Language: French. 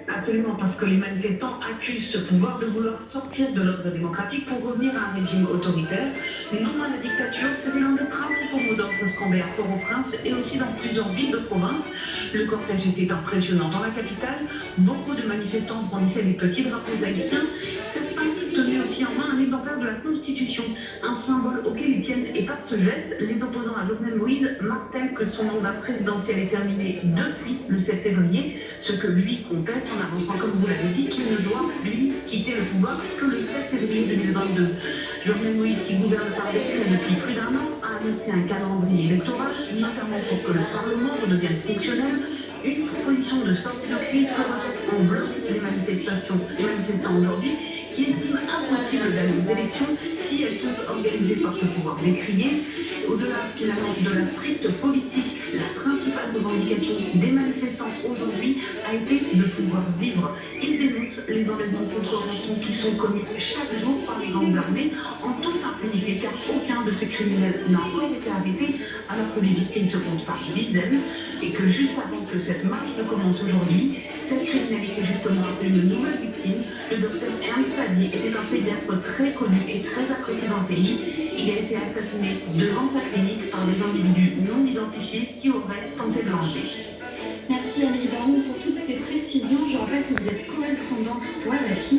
Absolument, parce que les manifestants accusent ce pouvoir de vouloir sortir de l'ordre démocratique pour revenir à un régime autoritaire. Non à la dictature, c'était l'un des principaux mots d'ordre scandés à Port-au-Prince et aussi dans plusieurs villes de province. Le cortège était impressionnant dans la capitale. Beaucoup de manifestants brandissaient des petits drapeaux haïtiens. Certains tenaient aussi en main un exemplaire de la Constitution, un symbole auquel ils tiennent. Et par ce geste, les opposants à Jovenel Moïse martèlent que son mandat présidentiel est terminé depuis le 7 février, ce que lui conteste en avançant, comme vous l'avez dit, qu'il ne doit, lui, quitter le pouvoir que le 7 février 2022. Jovenel Moïse, qui gouverne par décret depuis plus d'un an, a annoncé un calendrier électoral, notamment pour que le Parlement redevienne fonctionnel. Une proposition de sortie de crise que rejettent en bloc les manifestants aujourd'hui, qui estiment impossible d'aller aux élections si elles sont organisées par ce pouvoir décrié. Au-delà finalement de la stricte politique, la principale revendication des manifestants aujourd'hui a été de pouvoir vivre. Ils dénoncent les enlèvements contre rançon qui sont commis chaque jour par les gangs armés en toute impunité, car aucun de ces criminels n'a encore été arrêté, alors que les victimes se comptent par dizaines, et que juste avant que cette marche ne commence aujourd'hui, cette criminalité justement a fait une nouvelle victime. Le docteur Ernst Sadi était un pédiatre très connu et très apprécié dans le pays. Il a été assassiné devant sa clinique par des individus non identifiés qui auraient tenté de l'enlever. Merci Amélie Baron pour toutes ces précisions. Je rappelle que vous êtes correspondante pour RFI.